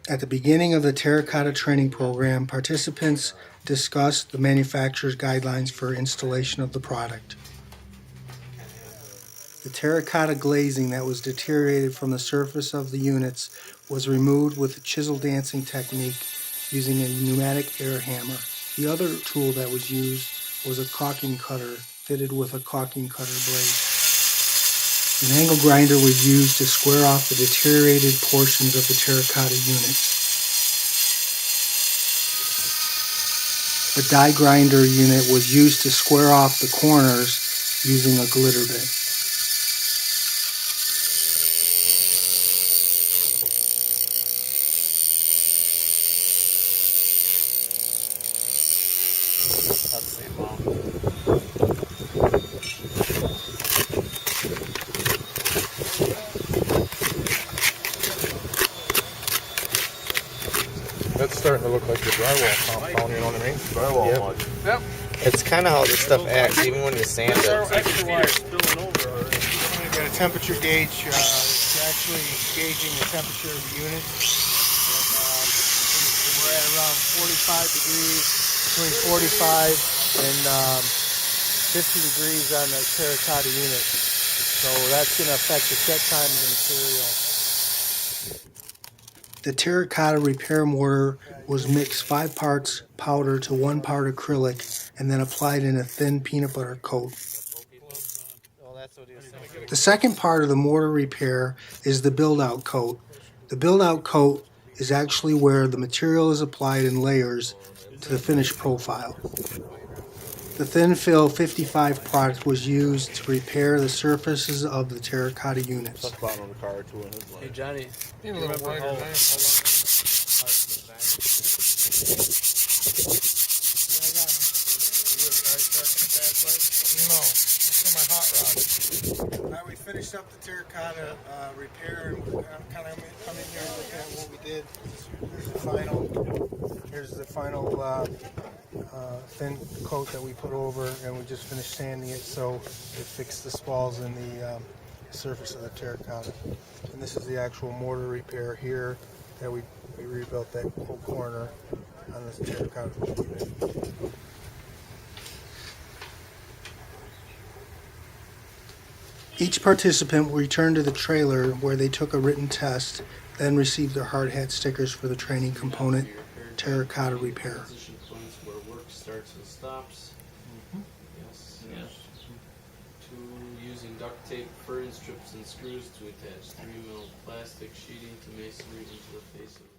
At the beginning of the Terracotta training program, participants discussed the manufacturer's guidelines for installation of the product. The terracotta glazing that was deteriorated from the surface of the units was removed with a chisel dancing technique using a pneumatic air hammer. The other tool that was used was a caulking cutter fitted with a caulking cutter blade. An angle grinder was used to square off the deteriorated portions of the terracotta units. A die grinder unit was used to square off the corners using a glitter bit. That's starting to look like the drywall compound, you know what I mean? Drywall mud. Yep. It's kind of how this stuff acts, even when you sand it. Extra wire spilling over already. We've got a temperature gauge. It's actually gauging the temperature of the unit. And, we're at around 45 degrees, between 45 and 50 degrees on the terracotta unit. So that's going to affect the set time of the material. The terracotta repair mortar was mixed 5 parts powder to 1 part acrylic and then applied in a thin peanut butter coat. The second part of the mortar repair is the build-out coat. The build-out coat is actually where the material is applied in layers to the finished profile. The Thin Fill 55 product was used to repair the surfaces of the terracotta units. Hey Johnny, Need a little wider than No, it's in my hot rod. Now we finished up the terracotta repair, and we're kind of come in here and look at what we did. Here's the final thin coat that we put over, and we just finished sanding it so it fixed the spalls in the surface of the terracotta. And this is the actual mortar repair here that we rebuilt that whole corner on this terracotta unit. Each participant will return to the trailer where they took a written test, then received their hard hat stickers for the training component, terracotta repair. Position points where work starts and stops. Yes. Yes. 2. Using duct tape, furring strips, and screws to attach 3mm plastic sheeting to masonry into the face of the